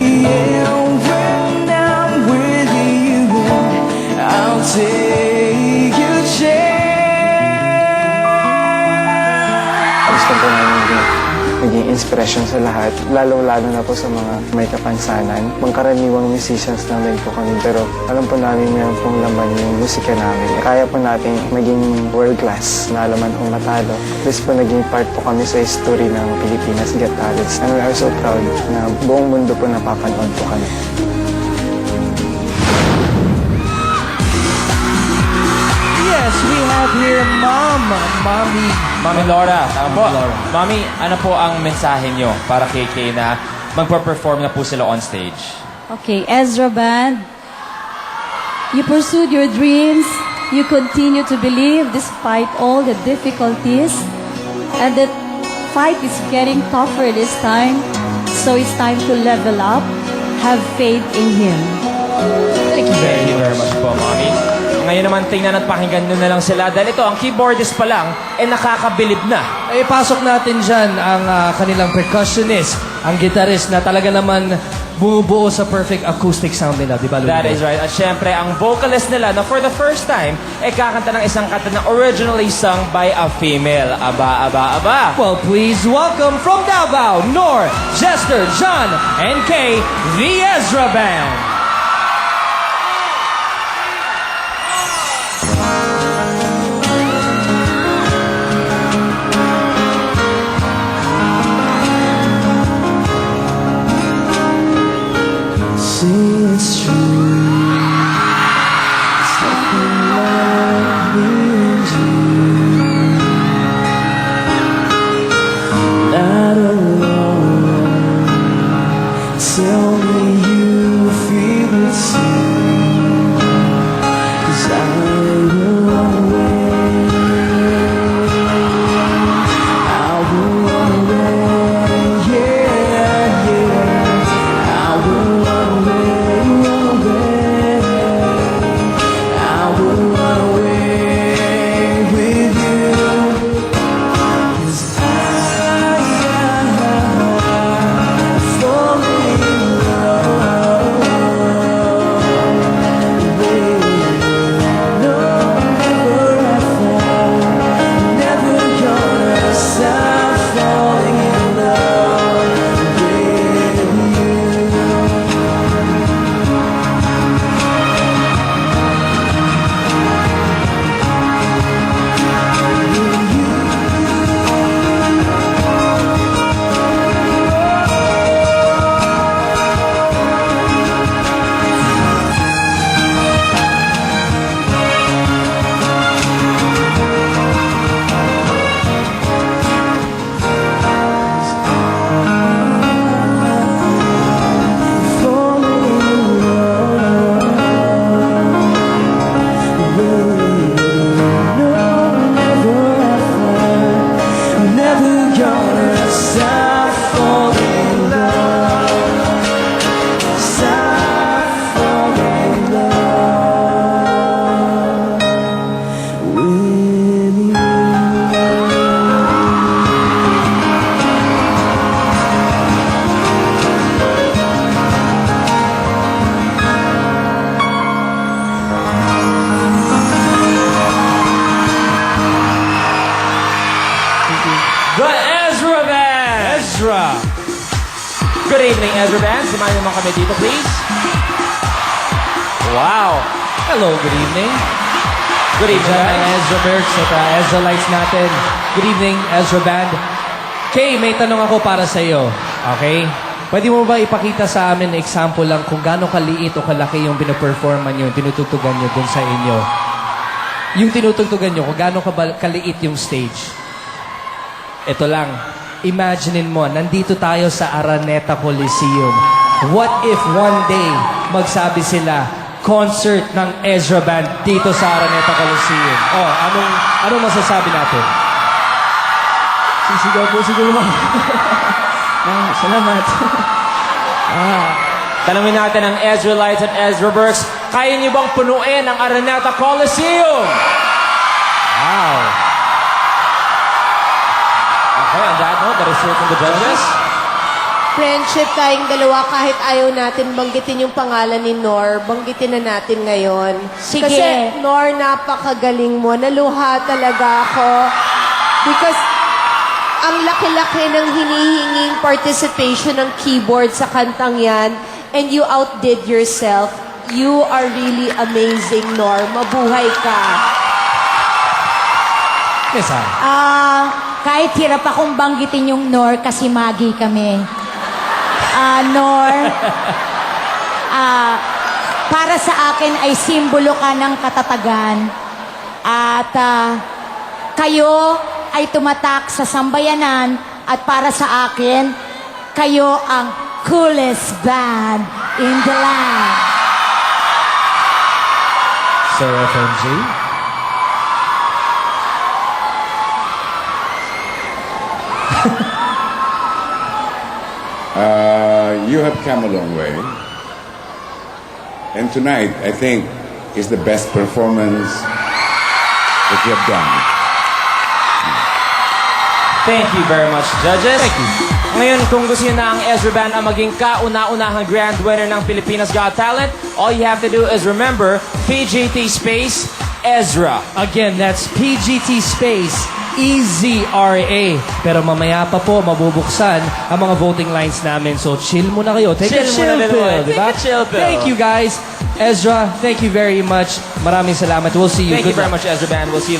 Yeah, when I'm with you, I'll take a chance. Gusto po namin maging inspirasyon sa lahat, lalo-lalo na po sa mga may kapansanan. Pangkaraniwang musicians lang din po kami, pero alam po namin meron pong laman yung musika namin. Kaya po natin maging world-class, na alaman kung matalo. Please po naging part po kami sa history ng Pilipinas Got Talent. And we are so proud na buong mundo po napapanood po kami. Yes, we have here Mami Laura, tama po. Mami, ano po ang mensahe nyo para kay Kay na magpa-perform na po sila on stage? Okay, Ezra Band, you pursued your dreams, you continue to believe despite all the difficulties, and the fight is getting tougher this time, so it's time to level up, have faith in Him. Thank you very much po, Mami. Ngayon naman, tingnan at pakinggan nyo na lang sila. Dahil ito, ang keyboardist pa lang, nakakabilib na. Pasok natin dyan ang kanilang percussionist, ang guitarist na talaga naman bumubuo sa perfect acoustic sound nila, di ba, Luis? That is right. At syempre, ang vocalist nila na for the first time, kakanta ng isang kanta na originally sung by a female. Aba, aba, aba. Well, please welcome from Davao, Nor, Jester, John, and Kay, the Ezra Band. It's true. It's nothing like me and you. Not alone. Tell me you feel the same. 'Cause I will run away. I will run away. Yeah, yeah. I will run away. The Ezra Band! Ezra. Good evening, Ezra Band. Samahan naman kami dito, please. Wow. Hello, good evening. Good evening, Diyan guys. ang Ezra Berks at Ezra Lights natin. Good evening, Ezra Band. Kay, may tanong ako para sa iyo. Okay? Pwede mo ba ipakita sa amin na example lang kung gaano kaliit o kalaki yung pinaperforman nyo, yung tinutugtugan nyo dun sa inyo? Yung tinutugtugan nyo, kung gaano kaliit yung stage? Ito lang. Imaginein mo, nandito tayo sa Araneta Coliseum. What if one day, magsabi sila, concert ng Ezra Band dito sa Araneta Coliseum? Oh, anong masasabi natin? Sisigaw po siguro mo. Salamat. Tanungin natin ang Ezra Lights at Ezra Berks. Kaya niyo bang punuin ang Araneta Coliseum? Wow. Okay, on that note, that is it from the judges. friendship tayong dalawa kahit ayaw natin banggitin yung pangalan ni Nor, banggitin na natin ngayon. Sige. Kasi Nor, napakagaling mo. Naluha talaga ako. Because ang laki-laki ng hinihinging participation ng keyboard sa kantang yan and you outdid yourself. You are really amazing, Nor. Mabuhay ka. Yes, ha? Kahit hirap akong banggitin yung Nor kasi magi kami. Nor, para sa akin ay simbolo ka ng katatagan. At kayo ay tumatak sa sambayanan at para sa akin, kayo ang coolest band in the land. Sir FNG? You have come a long way. And tonight, I think, is the best performance that you have done. Thank you very much, judges. Thank you. Ngayon, kung gusto niyo na ang Ezra Band ang maging kauna-unahang grand winner ng Pilipinas Got Talent, all you have to do is remember PGT space Ezra. Again, that's PGT space EZRA. Pero mamaya pa po mabubuksan ang mga voting lines namin. So chill muna kayo. Take a Chill chill muna, pill, Lord. diba? Take a chill pill. Thank you guys. Ezra, thank you very much. Maraming salamat. We'll see you. Thank you Good very luck. much, Ezra Band. We'll see you later.